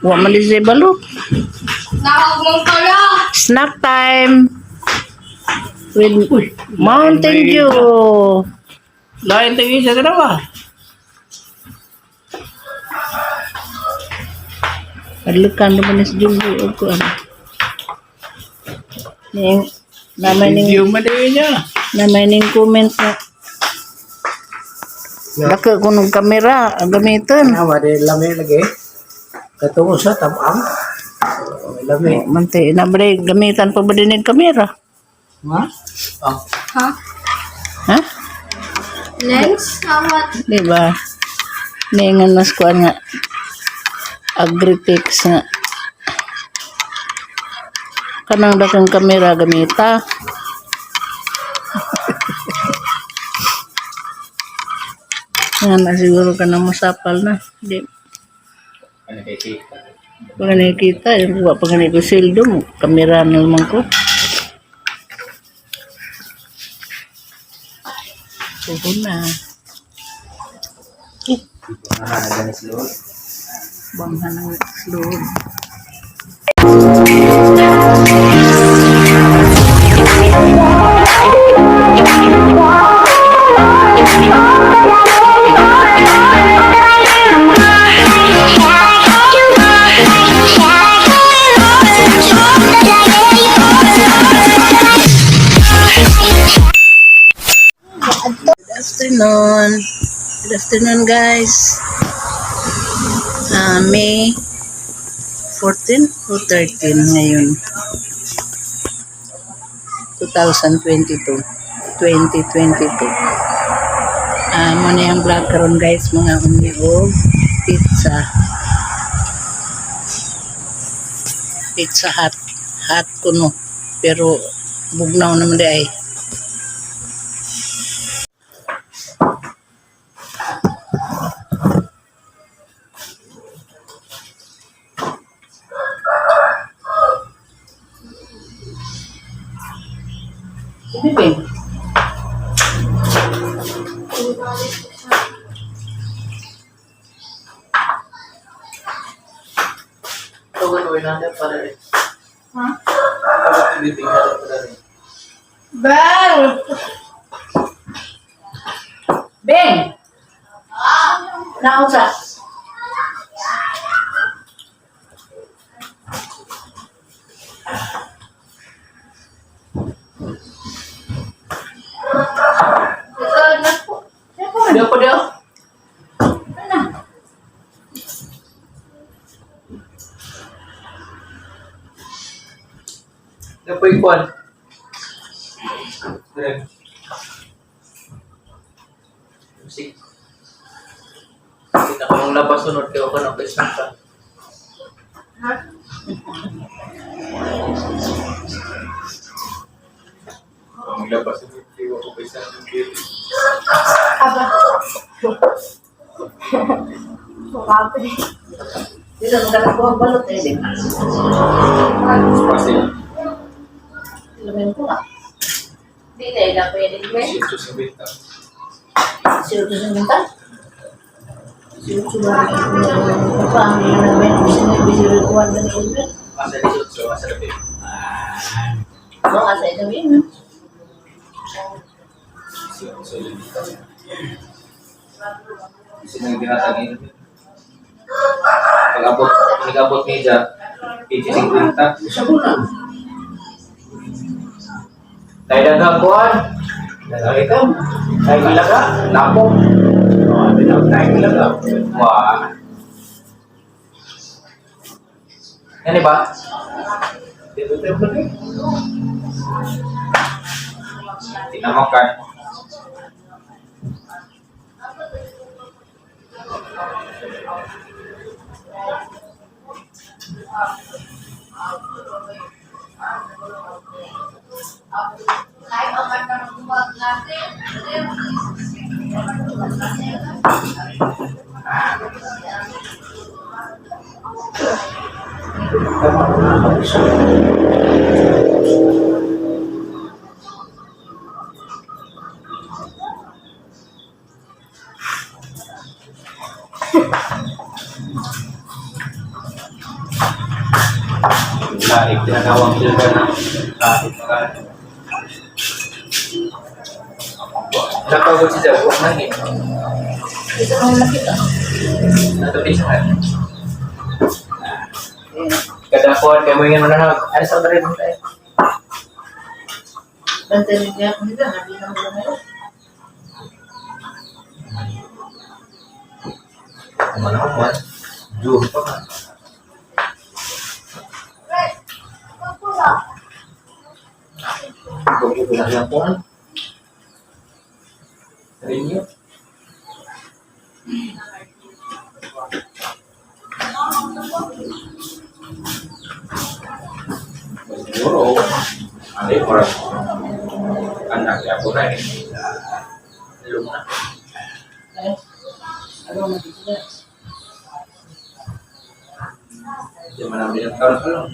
Wa man di siya balot. Nakagmang pala. Snack time. With Mountain Dew. Lain tingin sa dalawa. Padlukan naman sa Julio. O ko ano. Namay Hindi ning madali niya. comment na. Laka ko ng kamera ang gamiton. Nawa di lami lagi. Katungo sa tabang. Lami. Mante na ba rin gamitan pa ba din ng kamera? Ha? Oh. Ha? Ha? Lens? Awat. Di ba? Ningan mas kuan nga. Agripix nga. Kanang dakang kamera gamita. Yan na siguro ka na masapal na. Di. Ano kay kita? Pag nakikita, yung buwa pag ko sildo mo, kamera naman ko. Puho na. Nagani slow. Banghan ng slow. Good afternoon guys. May 14 o 13 ngayon. 2022. Muna yung vlog karon guys, mga uni o pizza. Pizza Hut. Hut kuno. Pero bugnaw naman di ay. Bibing. Tuwan natin para rin. Ha? Bibing natin para rin. Bang! Bing! Nausa. Ito na po. Dia po dia. Dapat ikuan. Keren. Musik. Kita kalau labas sunod kayo ka ng presenta. Ha? Kalau labas sunod kayo ako presenta ng dito. Aba. Makape. Dito magkano ko ang balot eh. Di. Pasti. Lamin ko nga. Di na ila pwede mo. Sito sa bita. Sino ko sa minta? Sino ko ba? Paano yun namin? Sino yung bisiro ko ang dali ko? Asa di sito asa di. Mga sa ito yun. Sinang binatagin. Pag-abot media, PG 50. Isa ko na. Tayo nagkakuan. Nalagay ka. Tayo ilaga. Lapok. Tayo ilaga. Wah. Yan ba? Dito tayo ba? Tinamakan. Lahat tinatawag sila na kahit mga napagod siya buwan na eh. Ito ang nakita. Natuloy siya nga. Kada kuhan kayo mo yung mananag. Ano sa rin mo tayo? Bantay rin kaya kung nila, hindi na mula ngayon. Ano man? June pa ka. Bago ko lang po. Rin yun. Siguro, ano yung parang anak niya po na eh. Luma. Ay, ano ang nakita? Hindi man namin ang taon pa lang.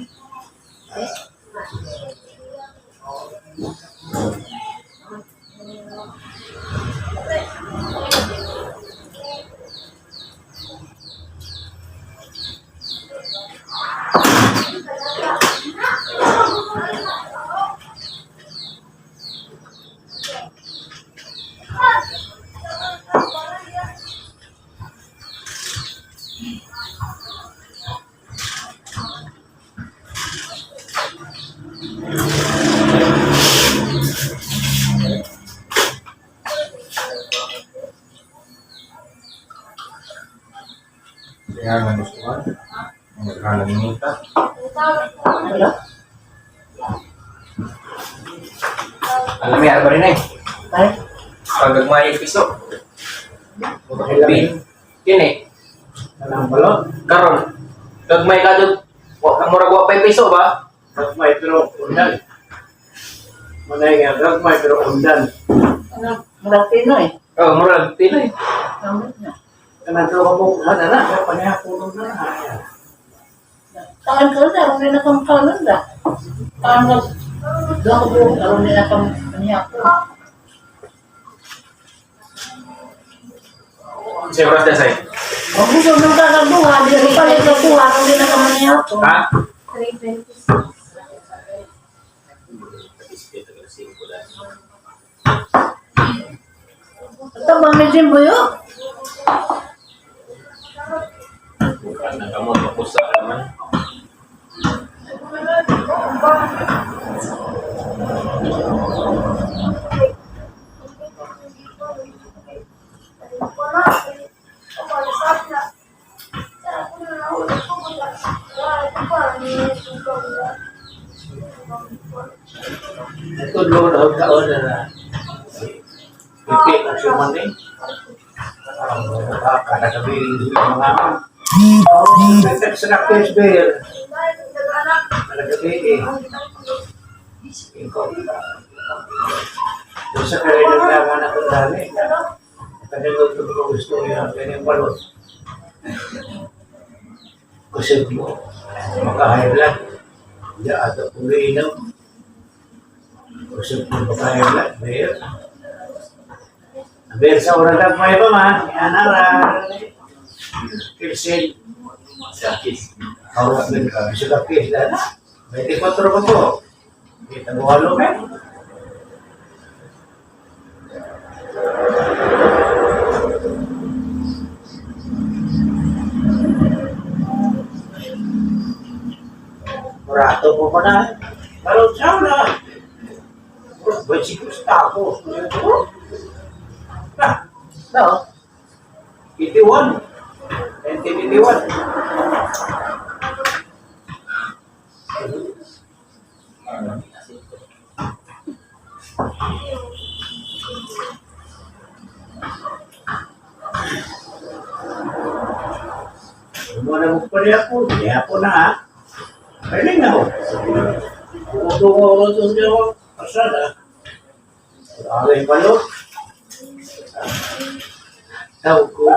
Kaya nga gusto ka. Magkalang nita. Wala. Alam mo yan ba rin eh? Ay, Pag nagmay piso. Bin. Yun eh. Alam ba lo? Karon. Nagmay ka doon. Ang murag wa pa piso ba? Gagmay pero undan. Manay nga, gagmay pero undan. ano, mula Pinoy. Oh, murag Pinoy. Tama na. Kanang ko mo na na, kaya panihapon na. Tangan ko na, kung nakamakaunan na. Tangan ko, doon ko po, kung nakamakaniya ko. Siya oras na sa'yo. Kung gusto nung kakabuha, di rin pala ikabuha, kung nakamakaniya ko. Ha? 3:26. Ito ba may jimbo yun? Bukan na kamu mapusa naman. Ito lo daw taon na. Hindi ko siya man eh. Kada kabiling sila mga text na case bear. Kada kabiling. Sa kaya naglaman ako dali. Kanilot ko gusto niya. Ganyan balot. Kusip mo. Maka-highlight. Hindi ato kung iinom. Kusip mo maka-highlight. Bear. Bear sa oras lang may pa man. Yan ara. Kirsil. Sakis. Oras din ka. Bisa ka kis dan. 24 ko po. Kita mo halo ka. Murato po pa na. Balot siya na. Ba't si Gustavo? Ah, No. 81. 1981. Muna mo pa rin ako. Hindi ako na ha. Pwede na ako. Kumutungo ko niya ako. Pasada. Aray balot. Tawag ko.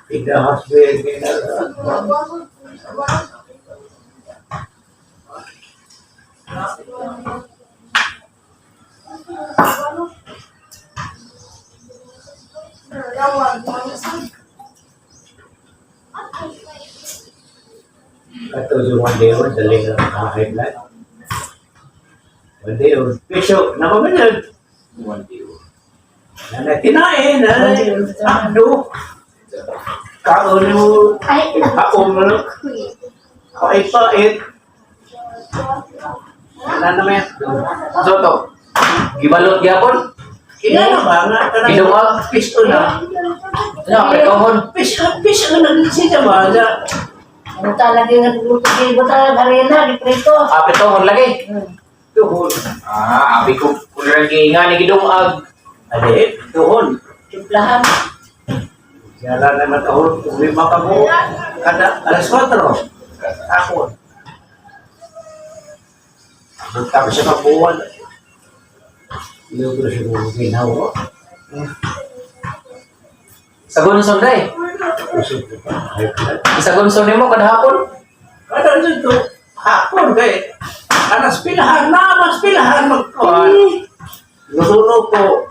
in the hospital. Ito yung one day old, dali na high blood. One day old, piso, namamanyan. One day old. Na kinain, akdo. Kaon mo, kaon mo, pait-pait. Ano naman? So to, gibalot gyapon. Kaya ba nga? Gidungag. Pisto na. Ano, kahon. Piso na nagsisya ba? Ano talaga yung nagluto kayo ba harina, di prito. Apit kahon lagi. Tuhon. Abi ko lagi nga ni gidungag. Ade, tuhon. Timplahan. Siya na matahon, kung lima ka mo, kada alas 4. Ako. Tapos sa kabuwan. Yung ko siya kung ginawa. Sa gunson day. Usip ko pa. High blood. Isa gunson nimo kada hapon. Kada dito, hapon kay anas pilahan na, mas pilahan magkuhan. Lusuno ko.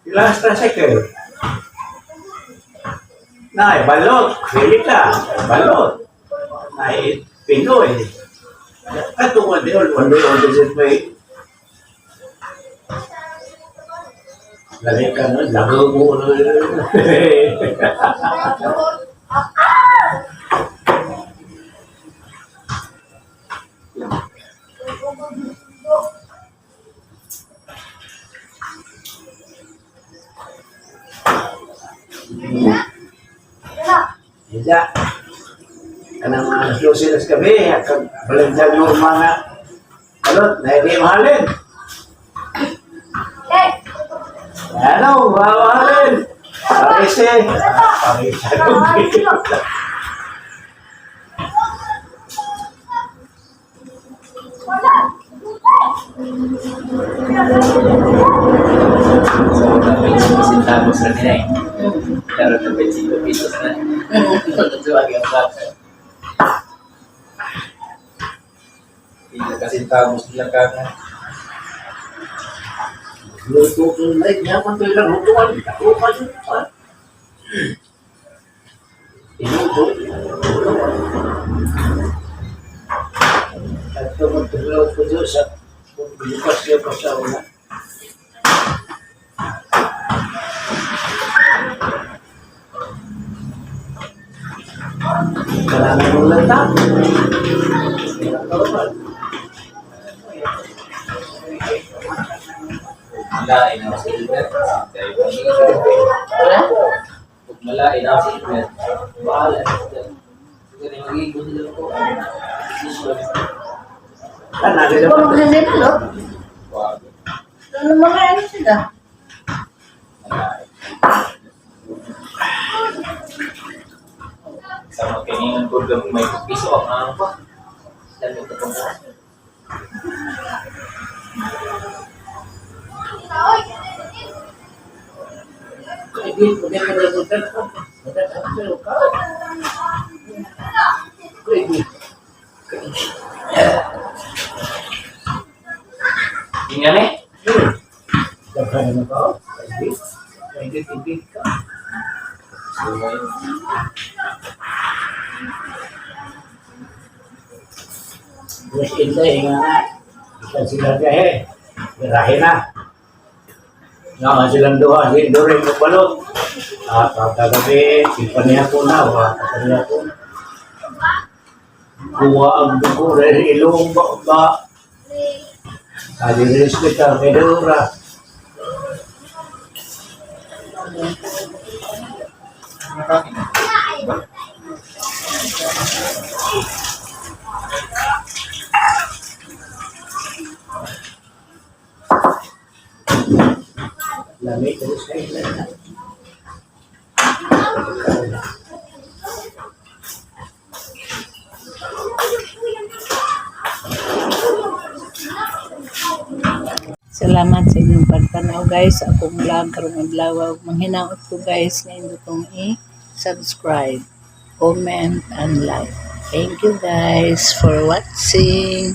Last na second. Nay, balot. Pili ka. Balot. Nay, Pinoy. Ito one day old is it may lagay ka no, lagaw mo. Hindi. Kanang mga slusinas kami, balagyan yung mga balot na hindi mahalin. Ano, mahalin. Parise. Parise. Centavos na nila eh. Pero na 25 pesos na. Tuwag ang bata. Hindi kasi centavos nila kaka. Luto ko na niya, pantay lang lutuan. Ako pa yun. Inuto. At tumutulaw ko doon sa bukas niya pa sa una. Kailangan mo lang na. Malain ako sa internet. Wala? Pag malain ako sa internet, bahala. Sige, mag-iikot nila ko. Kailangan nila Puro pa. kasi nila, no? Wag. Ano mga ano sila? Malain. Sama kaningan ko kung may piso ako na pa. Dami ko pang Hindi, hindi ka nagutan ko. Magandang sa'yo ka. Hindi. Tingnan eh. Daghan mo ka. Hindi. Hindi, hindi ka. Terus itu ingat kita sila jahe, birahe na. Nga silang duha, si Doring Balot. At kagabi,ipaniya ko na, wakataniya ko. Kuha ang dugo dahil ilong ba. Kalilis kita, may dura. Lamig terus kayo. Salamat sa inyong pagtanaw guys sa akong vlog karong adlaw. Manghinaot ko guys ngayon itong i-subscribe, comment, and like. Thank you guys for watching.